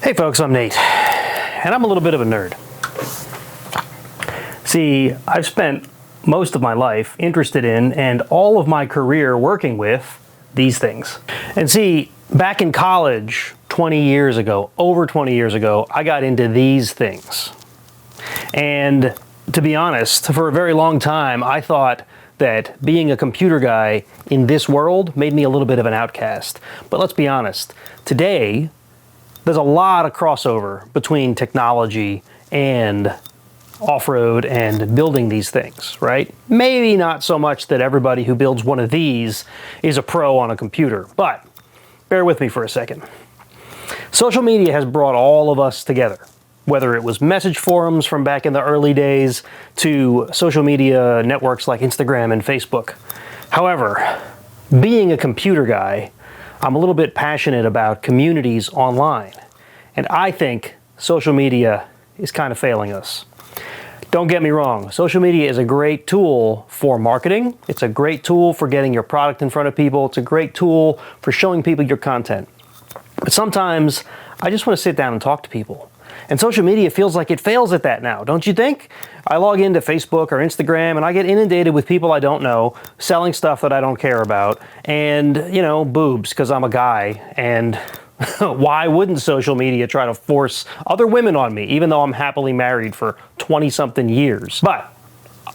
Hey folks, I'm Nate, and I'm a little bit of a nerd. See, I've spent most of my life interested in and all of my career working with these things. And see, back in college 20 years ago, over 20 years ago, I got into these things. And to be honest, for a very long time, I thought that being a computer guy in this world made me a little bit of an outcast. But let's be honest, today, there's a lot of crossover between technology and off-road and building these things, right? Maybe not so much that everybody who builds one of these is a pro on a computer, but bear with me for a second. Social media has brought all of us together, whether it was message forums from back in the early days to social media networks like Instagram and Facebook. However, being a computer guy, I'm a little bit passionate about communities online, and I think social media is kind of failing us. Don't get me wrong, social media is a great tool for marketing. It's a great tool for getting your product in front of people. It's a great tool for showing people your content. But sometimes I just want to sit down and talk to people. And social media feels like it fails at that now, don't you think? I log into Facebook or Instagram and I get inundated with people I don't know, selling stuff that I don't care about, and, you know, boobs, because I'm a guy. And why wouldn't social media try to force other women on me, even though I'm happily married for 20-something years? But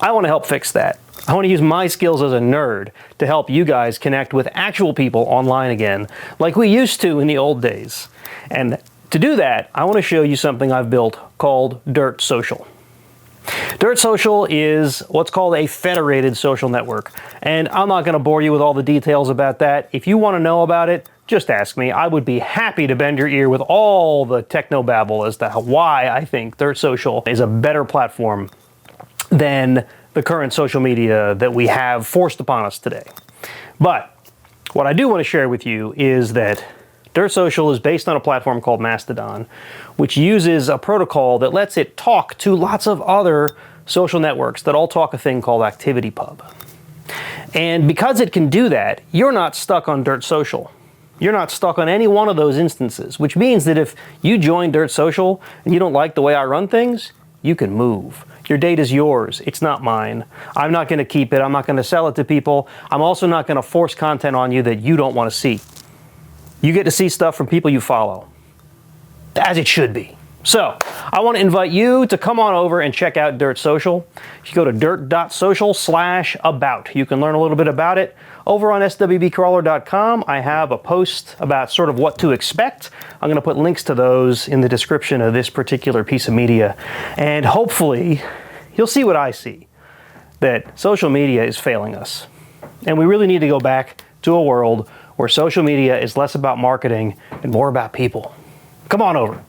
I want to help fix that. I want to use my skills as a nerd to help you guys connect with actual people online again, like we used to in the old days. And to do that, I want to show you something I've built called Dirt Social. Dirt Social is what's called a federated social network, and I'm not going to bore you with all the details about that. If you want to know about it, just ask me. I would be happy to bend your ear with all the technobabble as to why I think Dirt Social is a better platform than the current social media that we have forced upon us today. But what I do want to share with you is that Dirt Social is based on a platform called Mastodon, which uses a protocol that lets it talk to lots of other social networks that all talk a thing called ActivityPub. And because it can do that, you're not stuck on Dirt Social. You're not stuck on any one of those instances, which means that if you join Dirt Social and you don't like the way I run things, you can move. Your data's yours. It's not mine. I'm not going to keep it. I'm not going to sell it to people. I'm also not going to force content on you that you don't want to see. You get to see stuff from people you follow, as it should be. So, I want to invite you to come on over and check out Dirt Social. If you go to dirt.social/about, you can learn a little bit about it. Over on SWBCrawler.com, I have a post about sort of what to expect. I'm going to put links to those in the description of this particular piece of media. And hopefully, you'll see what I see, that social media is failing us. And we really need to go back to a world where social media is less about marketing and more about people. Come on over.